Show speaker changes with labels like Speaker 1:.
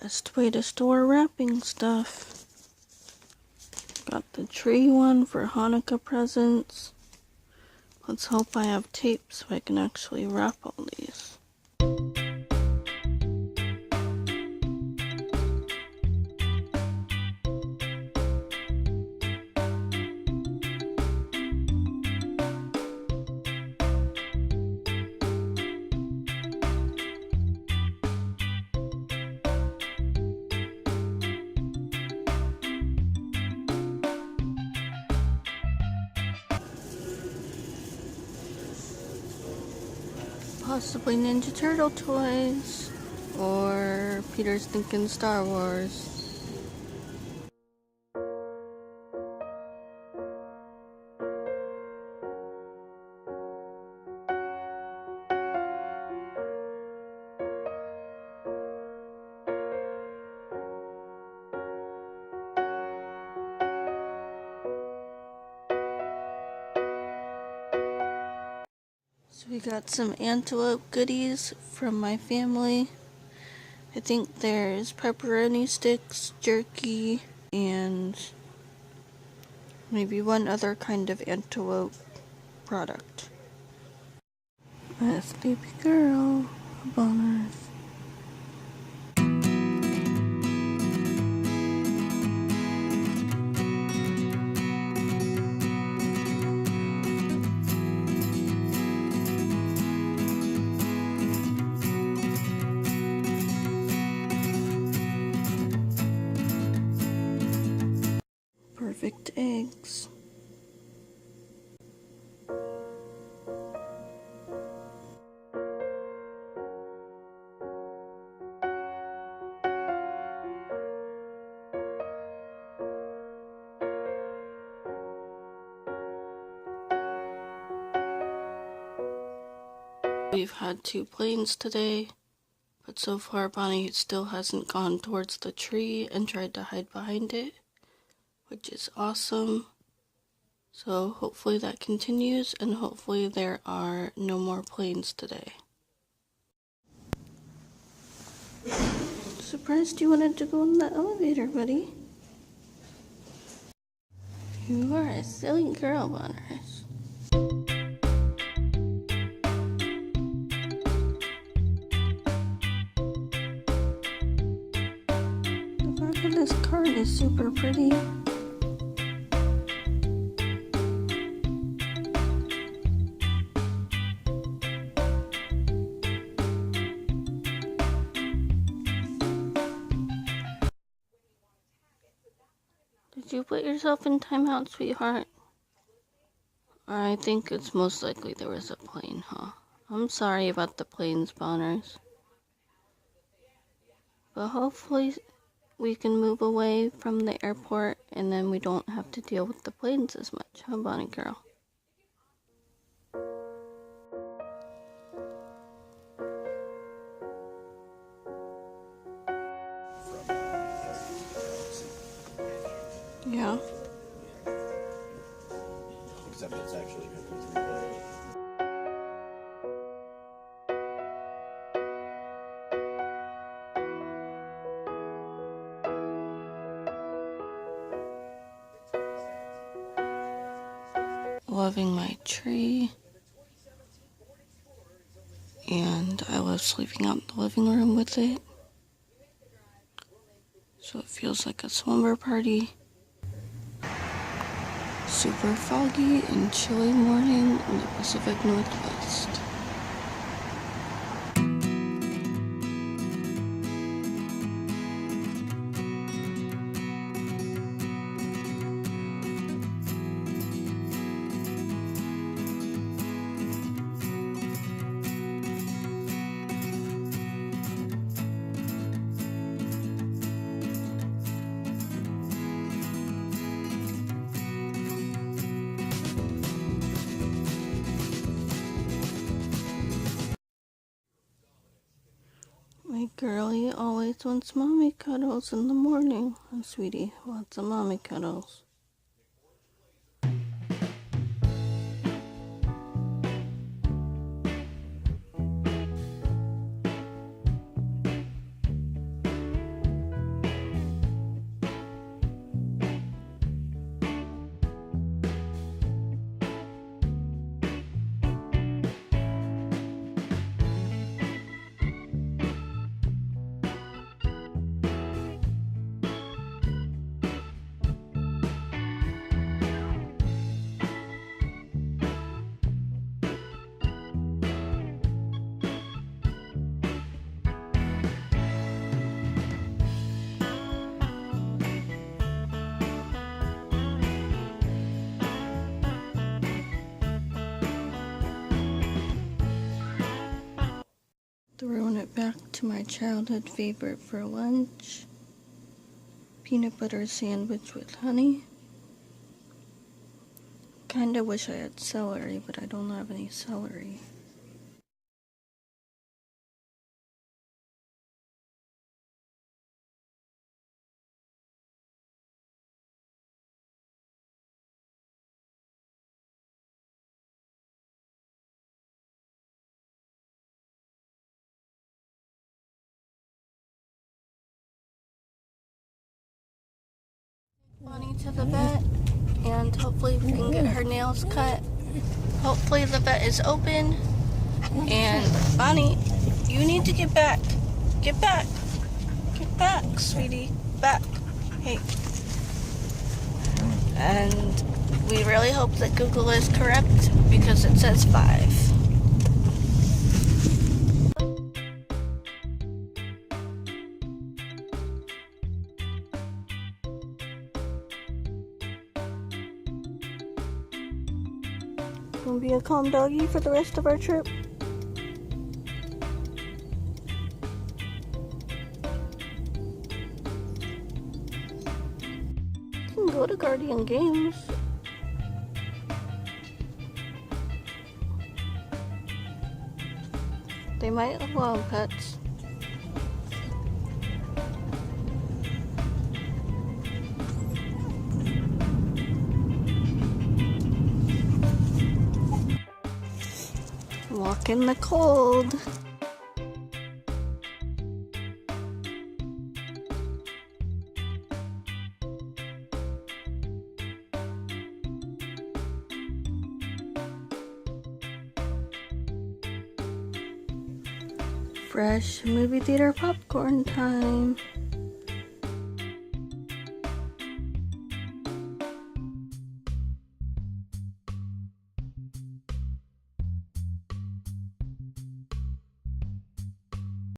Speaker 1: Best way to store wrapping stuff. Got the tree one for Hanukkah presents. Let's hope I have tape so I can actually wrap all these. Possibly Ninja Turtle toys, or Peter's thinking Star Wars. So we got some antelope goodies from my family. I think there's pepperoni sticks, jerky, and maybe one other kind of antelope product. That's baby girl, boners. Perfect eggs. We've had 2 planes today, but so far Bonnie still hasn't gone towards the tree and tried to hide behind it, which is awesome. So hopefully that continues, and hopefully there are no more planes today. Surprised you wanted to go in the elevator, buddy. You are a silly girl, Boners. The back of this card is super pretty. Did you put yourself in timeout, sweetheart? I think it's most likely there was a plane, huh? I'm sorry about the planes, Boners. But hopefully we can move away from the airport and then we don't have to deal with the planes as much, huh, Bonnie girl? Yeah.
Speaker 2: Except it's actually 53 planes.
Speaker 1: Loving my tree. And I love sleeping out in the living room with it. So it feels like a slumber party. Super foggy and chilly morning in the Pacific Northwest. My girlie always wants mommy cuddles in the morning. Oh, sweetie, lots of mommy cuddles. Throwing it back to my childhood favorite for lunch. Peanut butter sandwich with honey. Kinda wish I had celery, but I don't have any celery. Bonnie to the vet, and hopefully we can get her nails cut. Hopefully the vet is open. And Bonnie, you need to get back. Get back. Get back, sweetie. Back. Hey. And we really hope that Google is correct because it says 5. Gonna be a calm doggy for the rest of our trip. You can go to Guardian Games. They might allow pets. Walk in the cold. Fresh movie theater popcorn time.